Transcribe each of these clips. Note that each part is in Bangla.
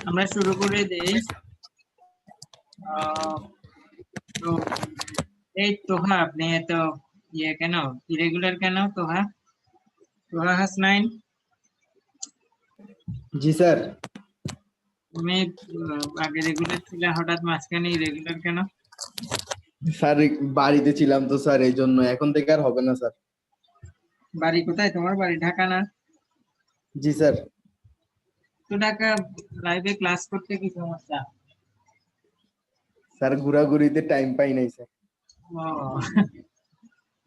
আমরা শুরু করে দেই। তো এই তোহা, আপনি এত কেন ইরেগুলার কেন? তোহা তোহা হাসনাইন, জি স্যার। তুমি আগে রেগুলার ছিলে, হঠাৎ মাঝখানে ইরেগুলার কেন? স্যার বাড়িতে ছিলাম তো স্যার, এই জন্য। এখন থেকে আর হবে না স্যার। বাড়ি কোথায় তোমার? বাড়ি ঢাকা না? জি স্যার। তো ঢাকা লাইভে ক্লাস করতে কি সমস্যা? স্যার ঘোরাঘুরিতে টাইম পাই নাই স্যার। ও,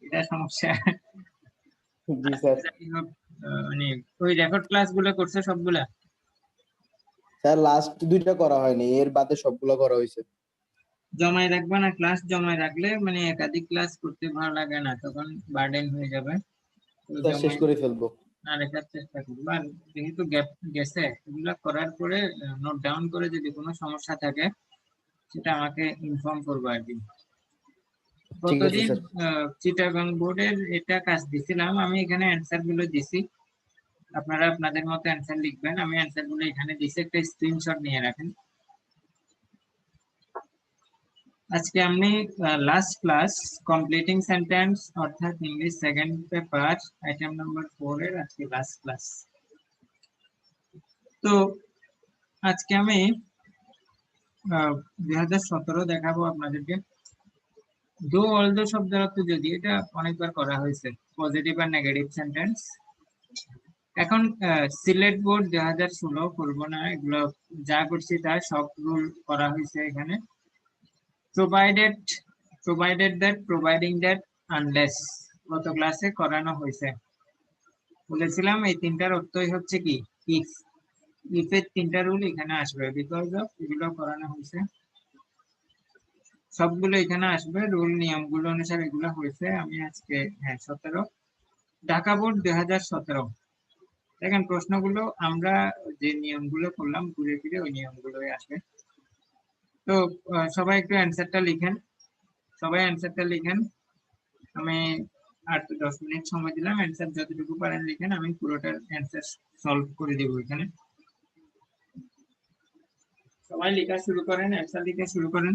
এটা সমস্যা। জি স্যার। মানে ওই রেকর্ড ক্লাস গুলো করছো সবগুলা? স্যার লাস্ট 2টা করা হয়নি, এর বাদে সবগুলো করা হয়েছে। জমায় রাখবা না, ক্লাস জমায় রাখলে মানে একাধিক ক্লাস করতে ভালো লাগে না, তখন বার্ডেন হয়ে যাবে। তো স্যার শেষ জমায় করে ফেলবো। না রেখার চেষ্টা করবো। আর যেহেতু গ্যাপ গেছে, এগুলা করার পরে নোট ডাউন করে যদি কোনো সমস্যা থাকে সেটা আমাকে ইনফর্ম করবো আর কি। ঠিক আছে গতদিন স্যার। চিটাগাং বোর্ডের এটা কাজ দিছিলাম, আমি এখানে অ্যান্সার গুলো দিছি। আপনারা আপনাদের মতো অ্যান্সার লিখবেন, আমি অ্যান্সার গুলো এখানে দিছি, একটা স্ক্রিনশট নিয়ে রাখেন। আজকে আমি লাস্ট ক্লাস কমপ্লিটিং সেন্টেন্স অর্থাৎ English second paper item number 4 এর আজকে লাস্ট ক্লাস। তো আজকে আমি 2017 দেখাবো আপনাদেরকে। দো অলদো শব্দের অর্থ যদি, এটা অনেকবার করা হয়েছে, পজিটিভ আর নেগেটিভ সেন্টেন্স। এখন সিলেট বোর্ড 2016 করবো না, এগুলো যা করছি তার সব রুল করা হয়েছে এখানে। Provided, provided that, providing that, unless গত ক্লাসে করানো হয়েছে। বলেছিলাম এই তিনটার অর্থই হচ্ছে কি ইফ। ইফের তিনটা রুল এখানে আসবে, বিকজ অফ এগুলো করানো হয়েছে, সবগুলো এখানে আসবে, রুল নিয়মগুলো অনুসারে এগুলো হয়েছে। আমি আজকে 17 ঢাকা বোর্ড 2017। দেখেন প্রশ্নগুলো আমরা যে নিয়মগুলো করলাম ঘুরে ফিরে ওই নিয়মগুলোই আসবে। তো সবাই একটু অ্যান্সারটা লিখেন, সবাই অ্যান্সারটা লিখেন। আমি 8-10 মিনিট সময় দিলাম, অ্যান্সার যতটুকু পারেন লিখেন, আমি পুরোটার অ্যান্সার সলভ করে দেবো এখানে। সবাই লেখা শুরু করেন, অ্যান্সার লিখে শুরু করেন।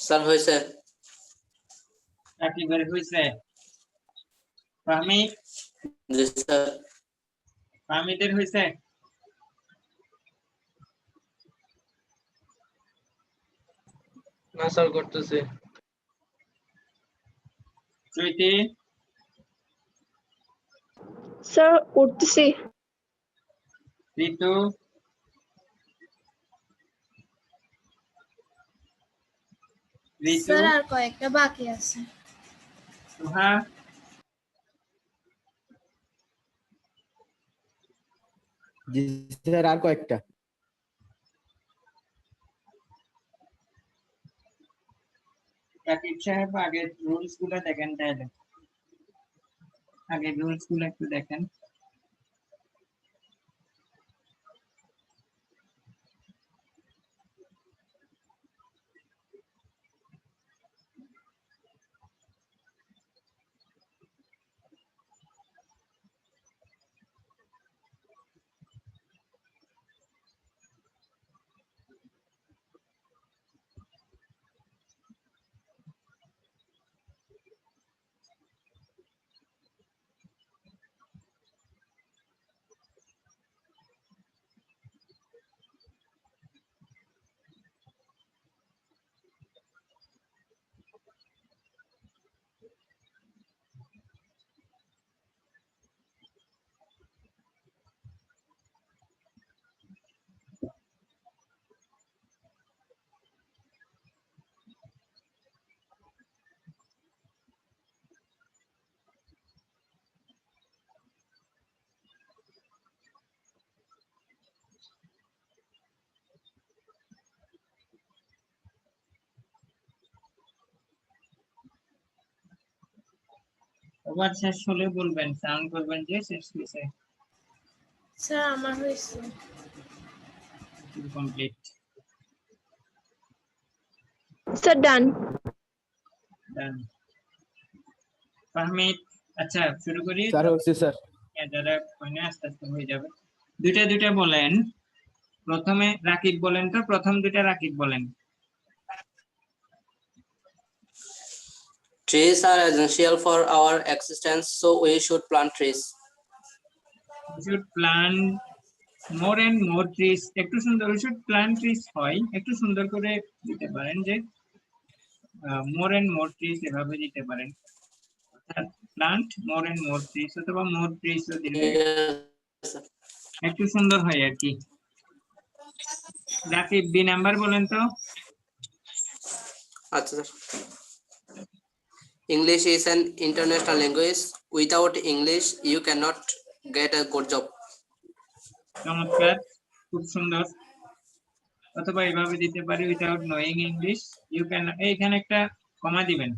স্যার হয়েছে। রাকিবের হয়েছে? ফাহমি, জি স্যার। ফাহমিদের হয়েছে? না স্যার করতেছে। চৈতি, স্যার উঠতেছি। ঋতু, ঋতু, স্যার আর কয়েকটা বাকি আছে। সুহা, জি স্যার আর কয়েকটা। রাকিব সাহেব আগে রুলস গুলো দেখেন তাহলে, আগে রুলস গুলো একটু দেখেন। আবার শেষ হলে বলবেন, সাউন্ড করবেন যে শেষ হয়েছে, স্যার আমার হয়েছে। কমপ্লিট, স্যার ডান। ডান। ফাহমিদ, আচ্ছা শুরু করি। স্যার হচ্ছে স্যার। হ্যাঁ, যারা হয় না আস্তে আস্তে হয়ে যাবে। দুইটা দুইটা বলেন, প্রথমে রাকিব বলেন, তো প্রথম দুইটা রাকিব বলেন। Trees are essential for our existence, so we should plant trees. We should plant more and more trees. একটু সুন্দর, we should plant trees হয়, একটু সুন্দর করে দিতে পারেন যে more and more trees এভাবে দিতে পারেন, অর্থাৎ plant more and more trees অথবা more trees ও দিলে Yes, sir. একটু সুন্দর হয় আর কি। রাকিব বি নাম্বার বলেন তো। আচ্ছা sir. English is an international language. Without English, you cannot get a good job. চমৎকার, খুব সুন্দর। অথবা এইভাবে দিতে পারি, without knowing English you can, এইখানে একটা কমা দিবেন,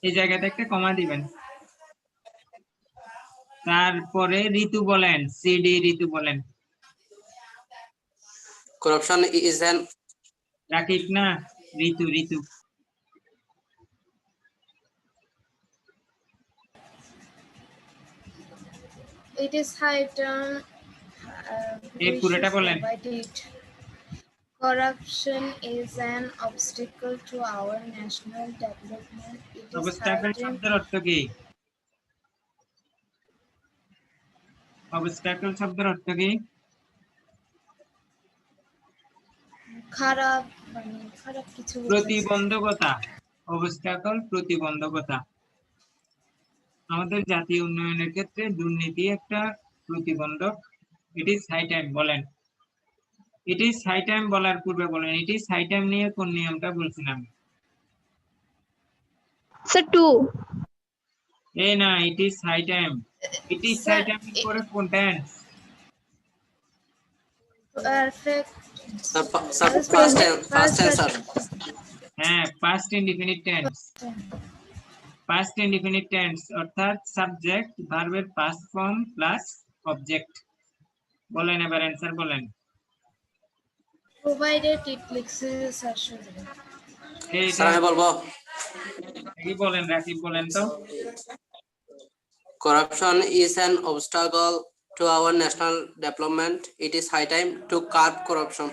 এই জায়গাতে একটা কমা দিবেন। তারপরে ঋতু বলেন, সিডি ঋতু বলেন। Corruption is an রাকিব না, ঋতু ঋতু। It is high time এই we পুরোটা should বলেন। provide it. Corruption is an obstacle to our national development. It is obstacle high time. শব্দের অর্থ কি? অবস্টাকল শব্দের অর্থ কি? খারাপ, মানে খারাপ কিছু বোঝাচ্ছে। প্রতিবন্ধকতা। অবস্টাকল প্রতিবন্ধকতা। আমাদের জাতীয় উন্নয়নের ক্ষেত্রে দুর্নীতি একটা প্রতিবন্ধক। ইট ইজ হাই টাইম বলেন। ইট ইজ হাই টাইম বলার পূর্বে বলেন, ইট ইজ হাই টাইম নিয়ে কোন নিয়মটা বলছিলাম? Sir two. এই না, it is high time. It is high time পরে কোন tense? Perfect. past tense, sir. হ্যাঁ, past indefinite tense. Past indefinite tense অর্থাৎ সাবজেক্ট ভার্বের পাস্ট ফর্ম প্লাস অবজেক্ট। বলেন এবার অ্যানসার বলেন। Provided it লিখছে স্যার শুধু। স্যার আমি বলবো। কি বলেন রাকিব, বলেন তো। Corruption is an obstacle to our national development. It is high time to curb corruption.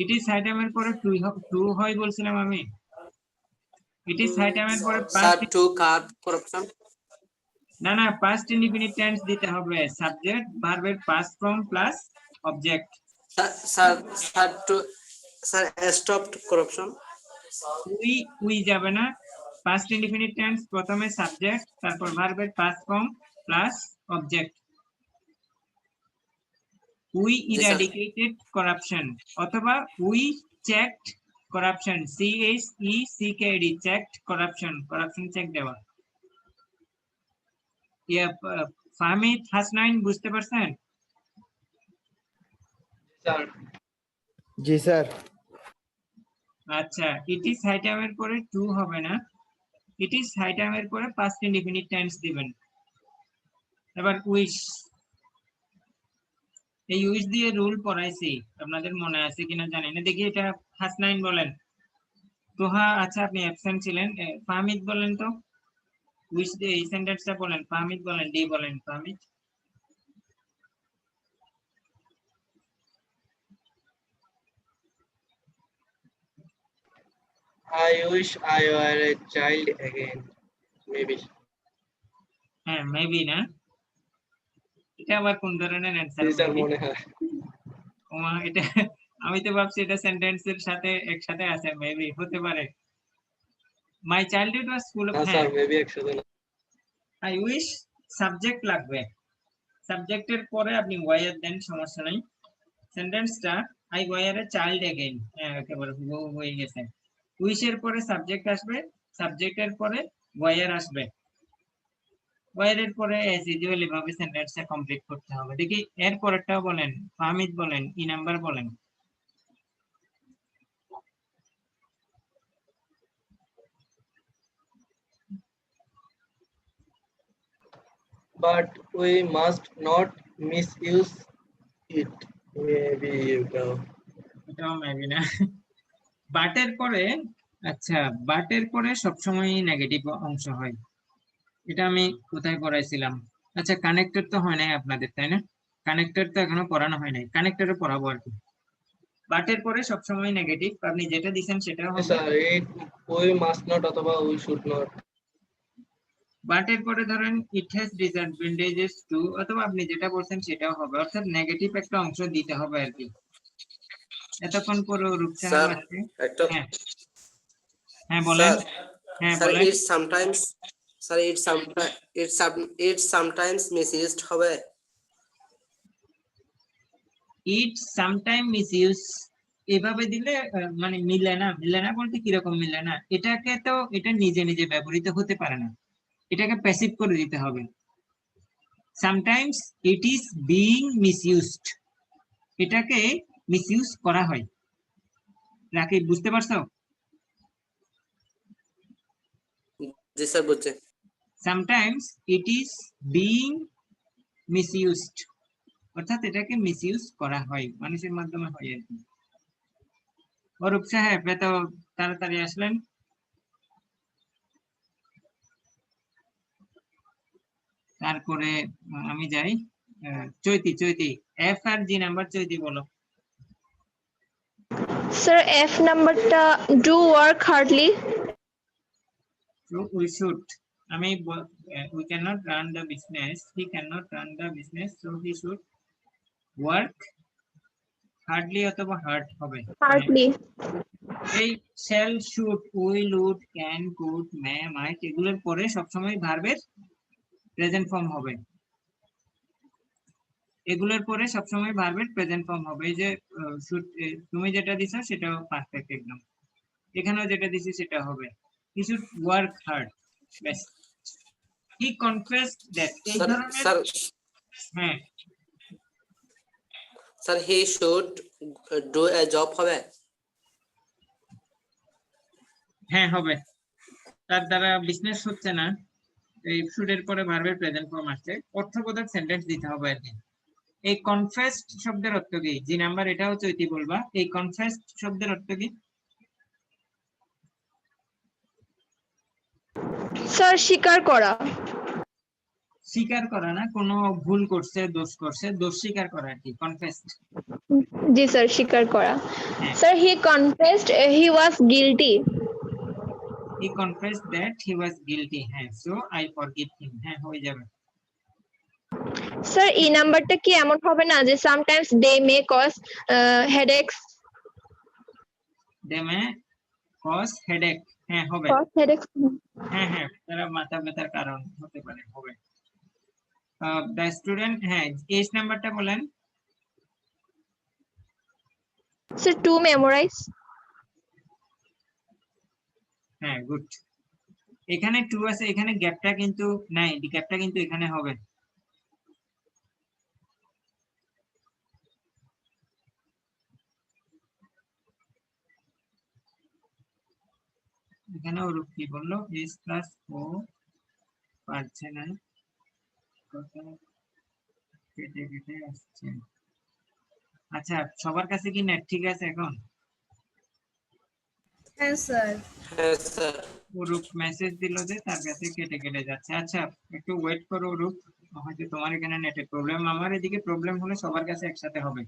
It is সাইটামের পরে টু হয় বলছিলাম আমি। ইট ইজ সাইটামের পরে Sir, past, to curb corruption. না পাস্ট ইনডিফিনিট টেন্স দিতে হবে, সাবজেক্ট ভার্বের past form plus object. Sir, to sir, stopped corruption. We যাবে না, পাস্ট ইনডিফিনিট টেন্স প্রথমে সাবজেক্ট তারপর ভার্বের past form plus object. We sir. Eradicated corruption অথবা we checked corruption, CHECKED checked corruption, corruption check দেওয়া। ফাহমিদ, হাসনাইন বুঝতে পারছেন? জি স্যার। আচ্ছা, ইট ইজ সাইটামের পরে টু হবে না, ইট ইজ সাইটামের পরে পাস্ট ইনডিফিনিট টেন্স দিবেন। এবার উইশ, এই উইশ দিয়ে রুল পড়াইছি, আপনাদের মনে আছে কিনা জানি না, দেখি এটা হাসনাইন বলেন। তোহা আচ্ছা আপনি অ্যাবসেন্ট ছিলেন, ফাহমিদ বলেন তো উইশ দিয়ে এই সেন্টেন্সটা বলেন, ফাহমিদ বলেন, ডি বলেন Fahmid. I wish I were a child again. Maybe. হ্যাঁ মেবি না, এটা আবার কোন ধরনের অ্যানসার? These are মনে হয়। এটা আমি তো ভাবছি এটা সেন্টেন্সের সাথে একসাথে আছে, মেবি হতে পারে। My childhood was full of, না স্যার, মেবি একসাথে না। আই উইশ সাবজেক্ট লাগবে, সাবজেক্টের পরে আপনি ওয়ার দেন, সমস্যা নাই। সেন্টেন্সটা I were a child again, হ্যাঁ একেবারে হুবহু হয়ে গেছে। উইশের পরে সাবজেক্ট আসবে, সাবজেক্টের পরে ওয়ার আসবে, ওয়ারের পরে অ্যাজ ইউজুয়াল এভাবে সেন্টেন্সটা কমপ্লিট করতে হবে। দেখি এর পরেরটাও বলেন, ফাহমিদ বলেন, ই নাম্বার বলেন। But we must not misuse it. Maybe you know. এটাও মেবি না। বাটের পরে, আচ্ছা বাটের পরে সবসময় নেগেটিভ অংশ হয়, এটা আমি কোথায় পড়াইছিলাম? আচ্ছা কানেক্টর তো হয় নাই আপনাদের, তাই না? কানেক্টর তো এখনো পড়ানো হয় নাই, কানেক্টরে পড়াবো আর কি। বাটের পরে সবসময় নেগেটিভ, আপনি যেটা দিবেন সেটা হবে। Sir, it we must not অথবা we should not. বাটের পরে ধরেন ইট হ্যাজ ডিসঅ্যাডভান্টেজেস টু, অথবা আপনি যেটা বলছেন সেটাও হবে, অর্থাৎ নেগেটিভ একটা অংশ দিতে হবে আর কি। এতক্ষণ পরে রূপসাহ Sir, আছে। একটা হ্যাঁ হ্যাঁ বলেন, sir, হ্যাঁ sir, বলেন। it sometimes, sir, it sometimes misused হবে। ইট সামটাইম মিসইউজ, এভাবে দিলে মানে মিলে না, মিলে না বলতে কিরকম মিলে না, এটাকে তো এটা নিজে নিজে ব্যবহৃত হতে পারে না, এটাকে প্যাসিভ করে দিতে হবে। Sometimes it is being misused, এটাকে মিসইউজ করা হয়। রাকিব বুঝতে পারছো? জি স্যার বুঝছে। Sometimes it is being misused, অর্থাৎ এটাকে মিসইউজ করা হয়, মানুষের মাধ্যমে হয় আর কি। অরূপ সাহেব এত তাড়াতাড়ি আসলেন। তারপরে আমি যাই, চৈতি এফ আর জি নাম্বার, চৈতি বলো। Sir, F numberটা do work hardly. We should, আমি we cannot run the business, he cannot run the business, so he should work hardly অথবা hard হবে। Hardly. এই shall, should, will, would, can, could, may, might এগুলোর পরে সবসময় ভার্বের প্রেজেন্ট ফর্ম হবে, এগুলোর পরে সবসময় ভার্বের প্রেজেন্ট ফর্ম হবে। এই যে should, তুমি যেটা দিছো সেটাও পারফেক্ট একদম, এখানেও যেটা দিছি সেটা হবে। he should work hard, ব্যাস। he confessed that, এই ধরনের, স্যার হ্যাঁ sir he should do a job হবে। হ্যাঁ হবে, তার দ্বারা বিজনেস হচ্ছে না, এই শুডের পরে ভার্বের প্রেজেন্ট ফর্ম আসছে, অর্থবোধক সেন্টেন্স দিতে হবে আর কি। এই কনফেসড শব্দের অর্থ কি? জি নাম্বার, এটাও চৈতি বলবা। এই কনফেসড শব্দের অর্থ কি? Sir, স্বীকার করা। স্বীকার করা না, কোনো ভুল করছে, দোষ স্বীকার করা আর কি, কনফেসড। জি স্যার, স্বীকার করা। হ্যাঁ, sir he confessed he was guilty. he confessed that he was guilty, হ্যাঁ, so I forgive him, হ্যাঁ হয়ে যাবে। স্যার এই নাম্বারটা কি এমন হবে না যে sometimes they may cause headaches? they may cause headache, হ্যাঁ হবে। Cause headaches. হ্যাঁ হ্যাঁ, তারা মাথা ব্যথার কারণ হতে পারে, হবে। দ্য স্টুডেন্ট, হ্যাঁ এজ নাম্বারটা বলেন। Sir to memorize. হ্যাঁ গুড, এখানে টু আছে, এখানে গ্যাপটা কিন্তু নাই, গ্যাপটা কিন্তু এখানে হবে। এখানে ওরূপ কি বললো, এস প্লাস ও পারছে না, কথা কেটে কেটে আসছে। আচ্ছা, সবার কাছে কি নেট ঠিক আছে এখন? Yes, sir. Yes, sir. ওরূপ মেসেজ দিল যে তার কাছে কেটে কেটে যাচ্ছে। আচ্ছা একটু ওয়েট করো ওরূপ, হয়তো তোমার এখানে নেটের প্রবলেম, আমার এদিকে প্রবলেম হলে সবার কাছে একসাথে হবে।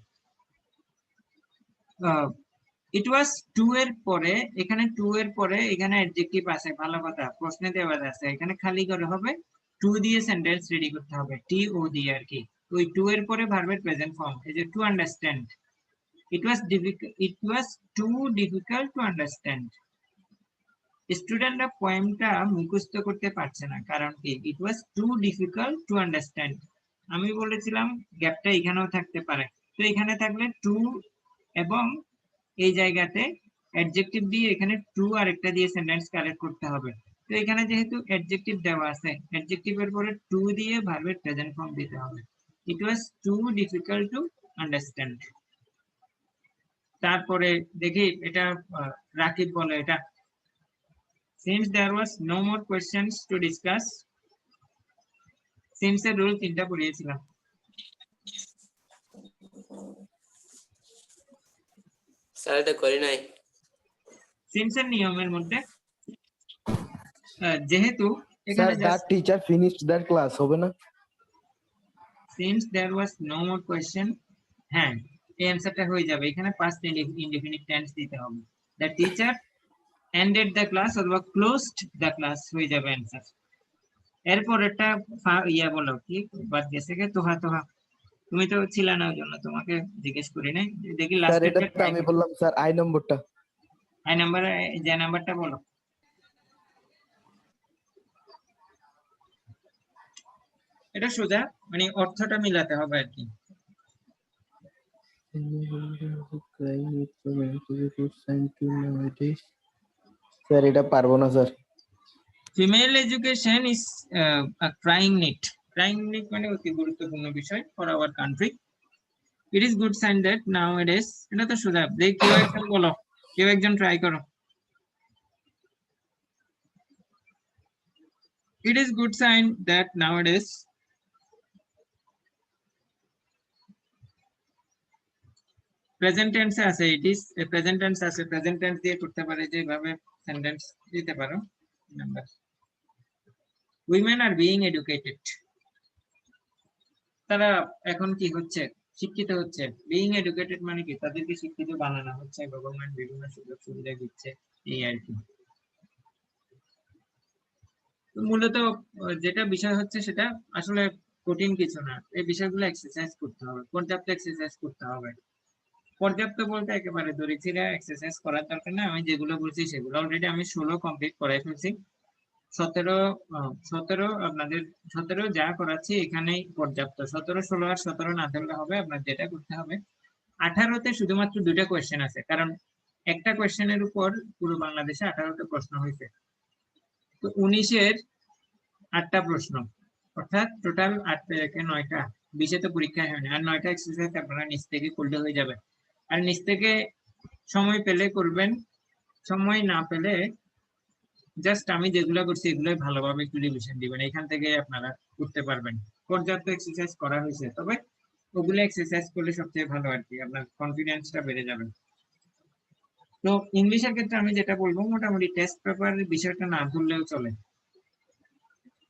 ইট ওয়াজ টু এর পরে, এখানে টু এর পরে এখানে অ্যাডজেক্টিভ আছে, ভালো কথা, প্রশ্নে দেওয়া আছে, এখানে খালি করে হবে টু দিয়ে সেন্টেন্স রেডি করতে হবে, টি ও দিয়ে আর কি। ওই টু এর পরে ভার্বের প্রেজেন্ট ফর্ম, এই যে to understand, it was too difficult to understand. স্টুডেন্টরা পয়েমটা মুখস্থ করতে পারছে না, কারণ কি, it was too difficult to understand. আমি বলেছিলাম গ্যাপটা এখানেও থাকতে পারে, তো এখানে থাকলে টু এবং এই জায়গাতে অ্যাডজেক্টিভ দিয়ে এখানে টু আর একটা দিয়ে সেন্টেন্স কারেক্ট করতে হবে। তো এখানে যেহেতু অ্যাডজেক্টিভ দেওয়া আছে, অ্যাডজেক্টিভের পরে টু দিয়ে ভার্বের প্রেজেন্ট ফর্ম দিতে হবে। ইট was too difficult to understand. তারপরে দেখি এটা রাকিব বলে, এটা since there was no more questions to discuss, since এর রুল তিনটা পড়িয়েছিলাম। স্যার এটা করি নাই। since এর নিয়মের মধ্যে যেহেতু স্যার এখানে the teacher finished their class হবে না? since there was no more question, হ্যাঁ এই অ্যানসারটা হয়ে যাবে, এখানে পাস্ট ইনডিফিনিট টেন্স দিতে হবে। the teacher ended the class অথবা closed the class হয়ে যাবে অ্যানসার। এরপর একটা ইয়া বলো, কি বাদ গেছে কে, তোহা তোহা, তুমি তো ছিলা না, ওই জন্য তোমাকে জিজ্ঞেস করি নাই। দেখি স্যার লাস্ট এটা তো আমি বললাম স্যার, আই নম্বরটা। আই নাম্বার, যে নাম্বারটা বলো। এটা সোজা, মানে অর্থটা মিলাতে হবে আর কি। স্যার এটা পারবো না sir. Female education is a crying need, crying need মানে অতি গুরুত্বপূর্ণ বিষয় for our country. It is good sign that now it is, এটা তো সোজা, দেখি কেউ একজন বলো, কেউ একজন ট্রাই করো। It is good sign that nowadays present tense আছে, ইট ইজ প্রেজেন্ট টেন্স আছে, প্রেজেন্ট টেন্স দিয়ে করতে পারে, যেভাবে সেন্টেন্স দিতে পারো। Number, women are being educated, তারা এখন কি হচ্ছে, শিক্ষিত হচ্ছে। বিইং এডুকেটেড মানে কি, তাদেরকে শিক্ষিত বানানো হচ্ছে, গভর্নমেন্ট বিভিন্ন সুযোগ সুবিধা দিচ্ছে, এই আর কি। তো মূলত যেটা বিষয় হচ্ছে সেটা আসলে কঠিন কিছু না, এই বিষয়গুলো এক্সারসাইজ করতে হবে, পর্যাপ্ত এক্সারসাইজ করতে হবে। পর্যাপ্ত বলতে একেবারে দরিদ্রীরা এক্সারসাইজ করার দরকার না, আমি যেগুলো বলছি সেগুলো অলরেডি আমি 16 কমপ্লিট করে ফেলছি। 17 আপনাদের 17 যা করাচ্ছি এখানেই পর্যাপ্ত। 17, 16 আর 17 না ধরলে হবে, আপনার যেটা করতে হবে 18তে শুধুমাত্র 2টা কোয়েশ্চেন আছে, কারণ একটা কোয়েশ্চেনের উপর পুরো বাংলাদেশে 18টা প্রশ্ন হয়েছে। তো 19-এর 8টা প্রশ্ন, অর্থাৎ টোটাল 8 থেকে 9টা, 20-এ তো পরীক্ষা হয় না, আর 9টা এক্সারসাইজ আপনারা নিচ থেকে করলে হয়ে যাবে। আর নিচ থেকে সময় পেলে করবেন, সময় না পেলে জাস্ট আমি যেগুলো করছি এগুলোই ভালোভাবে একটু রিভিশন দিবেন, এখান থেকে আপনারা করতে পারবেন। পর্যাপ্ত এক্সারসাইজ করা হয়েছে, তবে ওগুলো এক্সারসাইজ করলে সবচেয়ে ভালো আর কি, আপনার কনফিডেন্সটা বেড়ে যাবে। তো ইংলিশের ক্ষেত্রে আমি যেটা বলবো, মোটামুটি টেস্ট পেপারের বিষয়টা না ধরলেও চলে।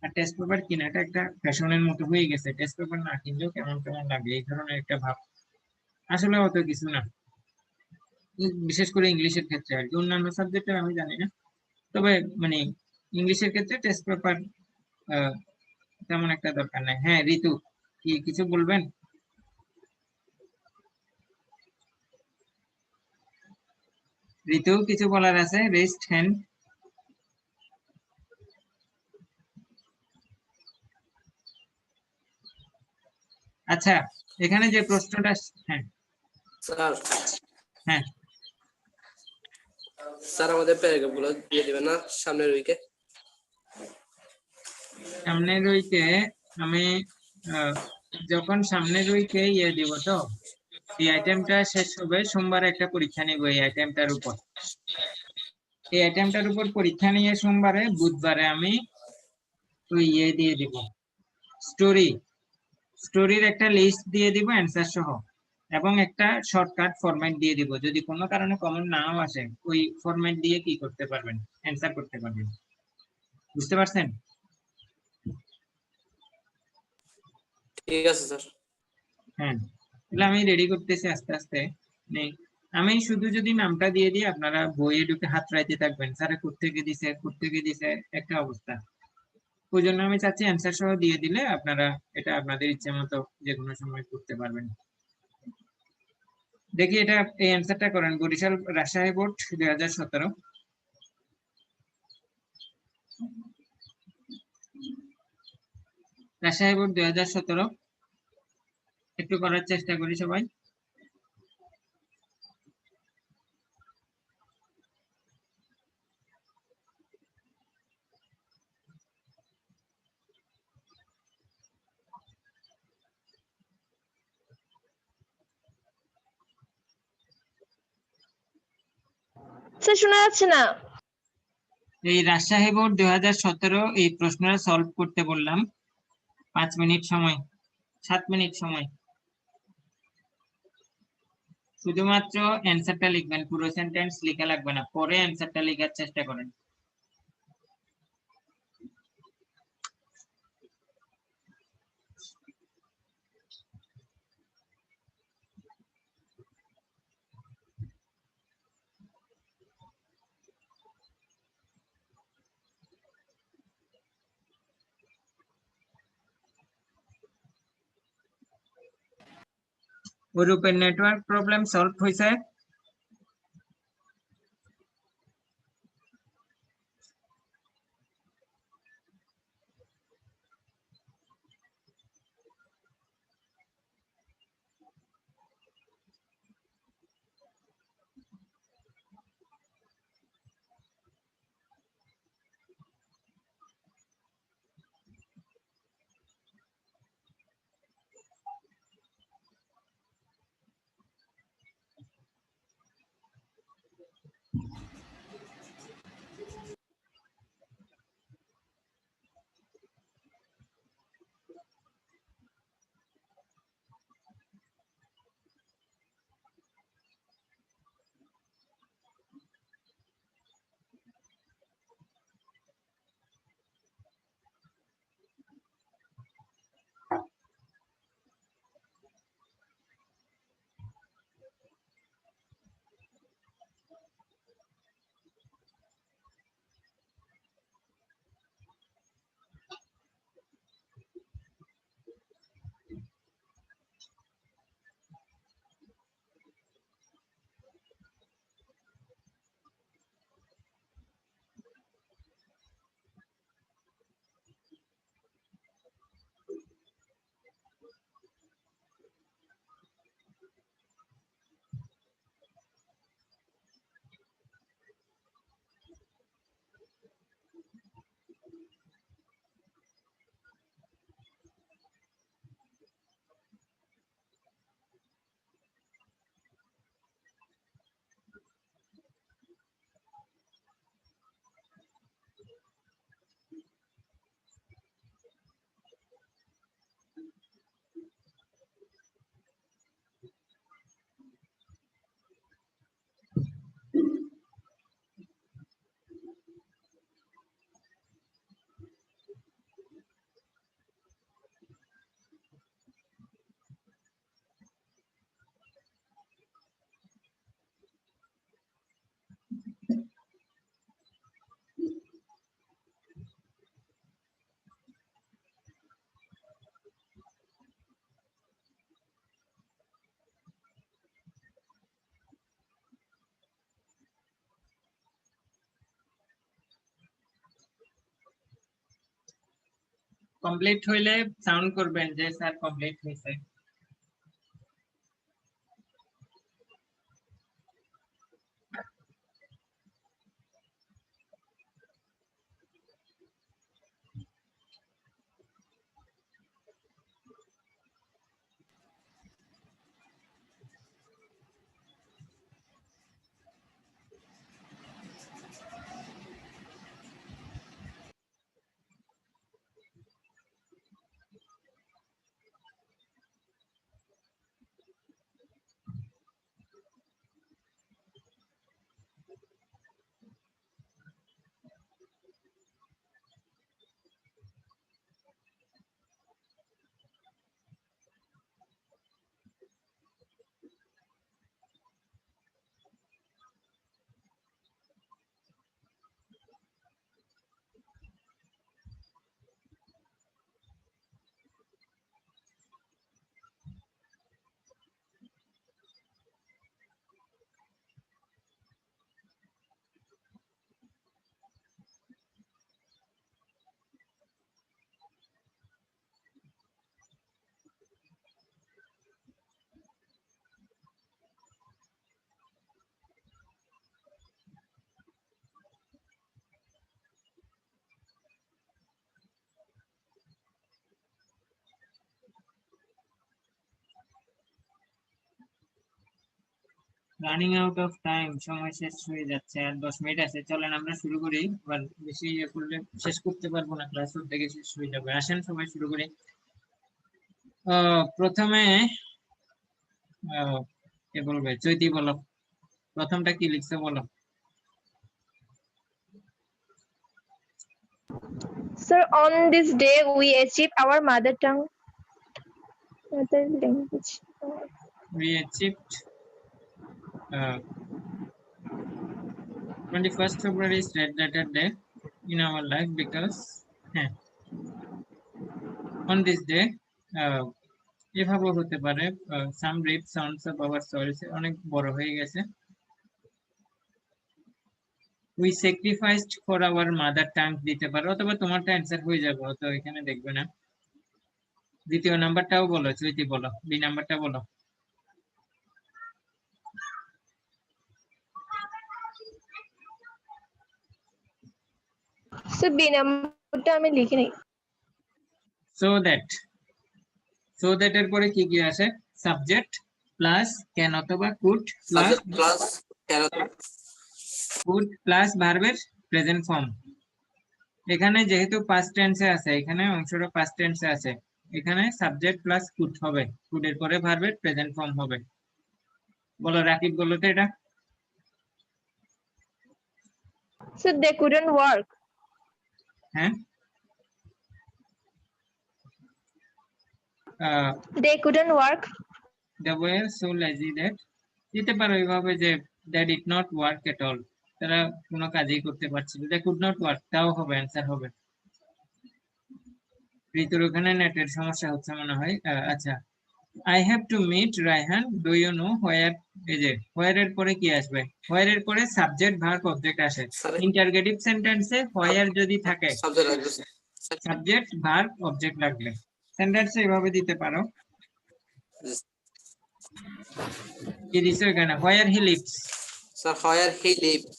আর টেস্ট পেপার কিনাটা একটা ফ্যাশনের মতো হয়ে গেছে, টেস্ট পেপার না কিনলেও কেমন কেমন লাগে এই ধরনের একটা ভাব। আসলে অত কিছু না, বিশেষ করে ইংলিশের ক্ষেত্রে আর কি, অন্যান্য সাবজেক্টে আমি জানি না, তবে মানে ইংলিশের ক্ষেত্রে টেস্ট পেপার তেমন একটা দরকার নাই। হ্যাঁ ঋতু, কি কিছু বলবেন? ঋতু কিছু বলার আছে, রেস্ট হ্যান্ড। আচ্ছা, এখানে যে প্রশ্নটা, হ্যাঁ স্যার হ্যাঁ স্যার আমাদের প্যারাগ্রাফ গুলো দিয়ে দিবেন না সামনের উইকে? সামনের উইকে আমি যখন সামনের উইকে ইয়ে দিব, তো এই আইটেমটা শেষ হবে সোমবার একটা পরীক্ষা নিব এই আইটেমটার উপর। এই আইটেমটার উপর পরীক্ষা নিয়ে সোমবারে, বুধবারে আমি ওই ইয়ে দিয়ে দিব, স্টোরির একটা লিস্ট দিয়ে দিব অ্যান্সার সহ, এবং একটা শর্টকাট ফরম্যাট দিয়ে দিব, যদি কোনো কারণে কমন নাও আসে ওই ফরম্যাট দিয়ে কি করতে পারবেন, অ্যান্সার করতে পারবেন। বুঝতে পারছেন? ঠিক আছে স্যার। হ্যাঁ, তাহলে আমি রেডি করতেছি আস্তে আস্তে। মানে আমি শুধু যদি নামটা দিয়ে দিই, আপনারা বইয়ে ঢুকে হাত রাইতে থাকবেন, স্যারে কোত্থেকে দিছে একটা অবস্থা। ওই জন্য আমি চাচ্ছি অ্যান্সার সহ দিয়ে দিলে আপনারা এটা আপনাদের ইচ্ছে মতো যে কোনো সময় করতে পারবেন। দেখি এটা, এই অ্যান্সারটা করেন, বরিশাল রাজশাহী বোর্ড 2017। রাজশাহী বোর্ড 2017, একটু করার চেষ্টা করি সবাই। স্যার শোনা যাচ্ছে না। এই রাজশাহী বোর্ড 2017 এই প্রশ্নটা সলভ করতে বললাম, 5 মিনিট সময়, 7 মিনিট সময়। শুধুমাত্র অ্যান্সারটা লিখবেন, পুরো সেন্টেন্স লেখা লাগবে না, পরে অ্যান্সারটা লেখার চেষ্টা করেন। গ্রুপের নেটওয়ার্ক প্রবলেম সলভ হয়েছে? কমপ্লিট হইলে সাউন্ড করবেন যে স্যার কমপ্লিট হয়েছে। রানিং আউট অফ টাইম, সময় শেষ হয়ে যাচ্ছে, আর 10 মিনিট আছে। চলেন আমরা শুরু করি, আবার বেশি ইয়ে করলে শেষ করতে পারবো না, ক্লাস থেকে শেষ হয়ে যাবে। আসেন সবাই শুরু করি। প্রথমে কে বলবে? চৈতি বলো, প্রথমটা কি লিখছো বলো। Sir, on this day we achieved our mother language. We achieved 21st February is red letter day in our life because on this day এভাবে হতে পারে, some rip sounds of our souls অনেক বড় হয়ে গেছে। we sacrificed for our mother tongue দিতে পারো, অথবা তোমারটা অ্যান্সার হয়ে যাবে, তো এখানে দেখবে না। দ্বিতীয় নাম্বারটাও বলো, চৈতি বলো, বি নাম্বারটা বলো। So B number আমি লিখি নাই। so that এর পরে কি কি আসে? সাবজেক্ট প্লাস ক্যান অথবা could plus Subject plus cannot. Could plus ভার্বের প্রেজেন্ট ফর্ম। এখানে যেহেতু পাস্ট টেন্সে আছে, এখানে অংশটা পাস্ট টেন্সে আছে, এখানে সাবজেক্ট প্লাস কুড হবে, কুডের পরে ভার্বের প্রেজেন্ট ফর্ম হবে। বলো রাকিব, বলো তো এটা। So they couldn't work. হ্যাঁ, They couldn't work. they were so lazy that দিতে পারো এইভাবে যে they did not work at all, তারা কোনো কাজই করতে পারছিল। they could not work, তাও হবে, অ্যান্সার হবে। ঋতুর ওখানে নেটের সমস্যা হচ্ছে মনে হয়। আচ্ছা, I have to meet Raihan, do you know where? এই যে where এর পরে কি আসবে? where এর পরে সাবজেক্ট ভার্ব অবজেক্ট আসে। Sorry? ইন্টারগেটিভ সেন্টেন্সে where যদি থাকে, Subject like this. Subject verb object লাগলে সেন্টেন্সে এভাবে দিতে পারো। কি দিছো এখানে? where he lives, Sir, where he lives.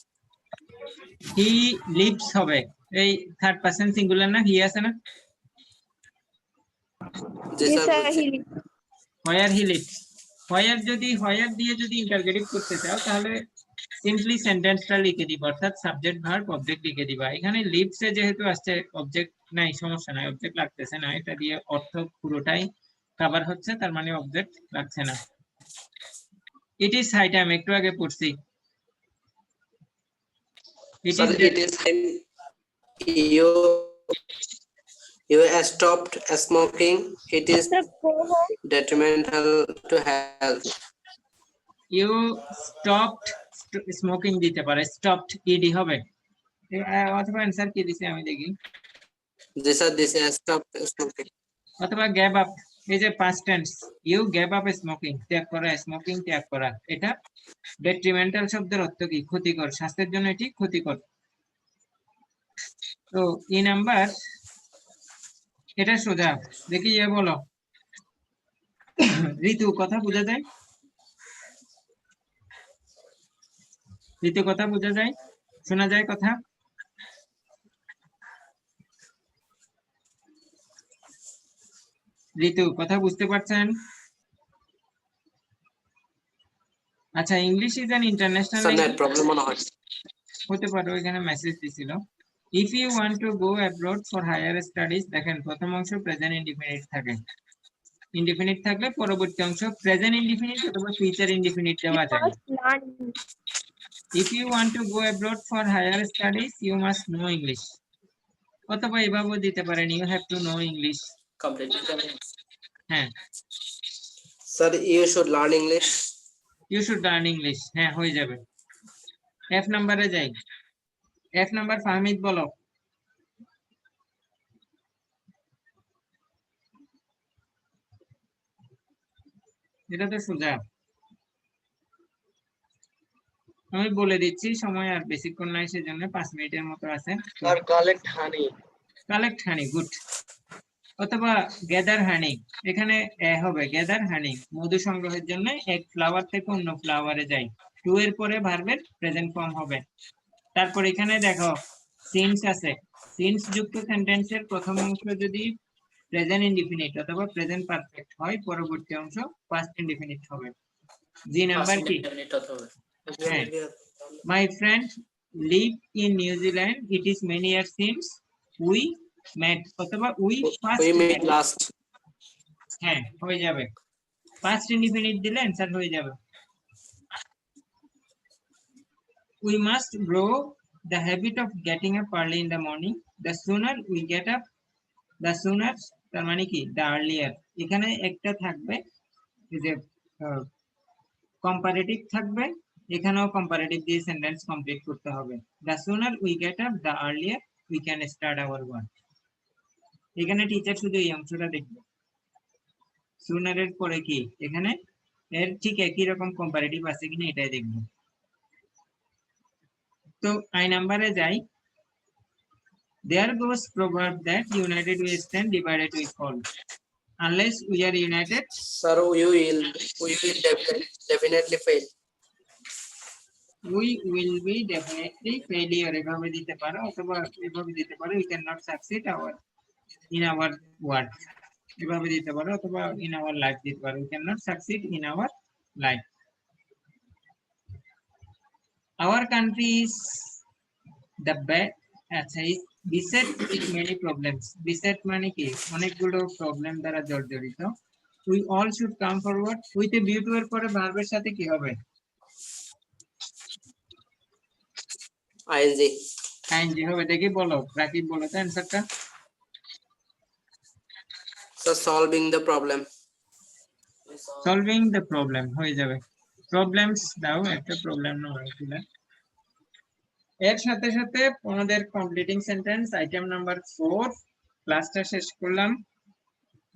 he lives হবে, এই থার্ড পারসন সিঙ্গুলার না, হি আছে না? Yes, Yes, sir. sir. বলছি। where he lives, where যদি where দিয়ে যদি ইন্টারগেটিভ করতে চাও তাহলে সিম্পলি সেন্টেন্সটা লিখে দিবা, অর্থাৎ সাবজেক্ট ভার্ব অবজেক্ট লিখে দিবা। এখানে লিভস এ যেহেতু আসছে অবজেক্ট নাই, সমস্যা নাই, অবজেক্ট লাগতেছে না, এটা দিয়ে অর্থ পুরোটাই কভার হচ্ছে, তার মানে অবজেক্ট লাগছে না। ইট ইজ হাই টাইম, একটু আগে পড়ছি। ইট Sir, is it is you stopped smoking. It is Sir, go home. detrimental to health. You stopped smoking দিতে পারে, স্টপড ইডি হবে, অথবা অ্যান্সার কি দিছে আমি দেখি, This is stopped smoking. অথবা গ্যাভ আপ, এই যে past tense, you gave up smoking, ত্যাগ করা, স্মোকিং ত্যাগ করা। এটা ডেট্রিমেন্টাল শব্দের অর্থ কি? ক্ষতিকর, স্বাস্থ্যের জন্য এটি ক্ষতিকর। তো ই নাম্বার এটা সোজা। দেখি বলো ঋতু, কথা বোঝা যায়? ঋতু, কথা বোঝা যায়? শোনা যায় কথা? ঋতু, কথা বুঝতে পারছেন? আচ্ছা, English is an international sir net language. Problem মনে হয়। হতে পারে, এখানে মেসেজ দিছিল। If you want to go abroad for higher studies, দেখেন প্রথম অংশ প্রেজেন্ট ইনডিফিনিট থাকে। ইনডিফিনিট থাকলে পরবর্তী অংশ প্রেজেন্ট ইনডিফিনিট অথবা ফিউচার ইনডিফিনিট দেওয়া যায়। If you want to go abroad for higher studies you must know English, অথবা এভাবেও দিতে পারেন you have to know English. Complete. হ্যাঁ, sir you should learn English. You should learn English, হ্যাঁ হয়ে যাবে। এফ নাম্বারে যাই। এফ নাম্বার ফাহমিদ বলো। এটা তো সোজা, আমি বলে দিচ্ছি, সময় আর বেশিক্ষণ নাই, সেজন্য 5 মিনিটের মতো আছে। Sir, collect honey. কালেক্ট হানি, গুড। অথবা গ্যাদার হানি, এখানে হবে গ্যাদার হানি, মধু সংগ্রহের জন্য এক ফ্লাওয়ার থেকে অন্য ফ্লাওয়ারে যাই। টু এর পরে ভার্বের প্রেজেন্ট ফর্ম হবে। তারপর এখানে দেখো সিন্স আছে। সিন্স যুক্ত সেন্টেন্সের প্রথম অংশ যদি প্রেজেন্ট ইনডিফিনিট অথবা প্রেজেন্ট পারফেক্ট হয়, পরবর্তী অংশ পাস্ট ইনডিফিনিট হবে। জি নাম্বার কি? হ্যাঁ, my friend live in New Zealand, it is many years since we মেট, অথবা we we mate first. Last. হ্যাঁ, হয়ে যাবে। পাস্ট ইনডিফিনিট দিলে অ্যান্সার হয়ে যাবে। We must grow the habit of getting up early in the morning. The sooner we get up, the sooner, তার মানে কি the earlier, এখানে একটা থাকবে যে কম্পারেটিভ থাকবে, এখানেও কম্পারেটিভ দিয়ে সেন্টেন্স কমপ্লিট করতে হবে। The sooner we get up, the earlier we can start our work. এখানে টিচার শুধু এই অংশটা দেখবে। sooner এর পরে কি, এখানে এর ঠিক একই রকম কম্পারেটিভ আছে কিনা এটাই দেখবো। তো আই নাম্বারে যাই। There goes proverb that united we stand, divided we fall. Unless we are united, sir we will definitely fail. we will be definitely failure, এভাবে দিতে পারো, অথবা এভাবে দিতে পারো we cannot succeed in our work, এভাবে দিতে পারো, অথবা in our life দিতে পারো we cannot succeed in our life. Our country is the best, আচ্ছা, beset with many problems. beset মানে কি, অনেকগুলো প্রবলেম দ্বারা জর্জরিত। we all should come forward, with a view to এর পরে ভার্বের সাথে কি হবে? ing ing হবে। দেখি বলো, রাকিব বলো তো অ্যানসারটা। Sir solving the problem. Solving the problem হয়ে যাবে। প্রবলেমস দাও, একটা প্রবলেম না হয়েছিল। এর সাথে সাথে আমাদের কমপ্লিটিং সেন্টেন্স আইটেম নাম্বার 4 ক্লাসটা শেষ করলাম।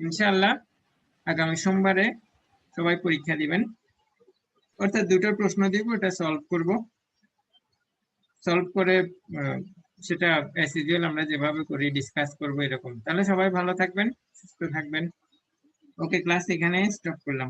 ইনশাআল্লাহ আগামী সোমবারে সবাই পরীক্ষা দিবেন, অর্থাৎ দুটো প্রশ্ন দিব, ওটা সলভ করব। সলভ করে সেটা অ্যাজ ইউজুয়াল আমরা যেভাবে করি ডিসকাস করব এরকম। তাহলে সবাই ভালো থাকবেন, সুস্থ থাকবেন। ওকে, ক্লাস এখানে স্টপ করলাম।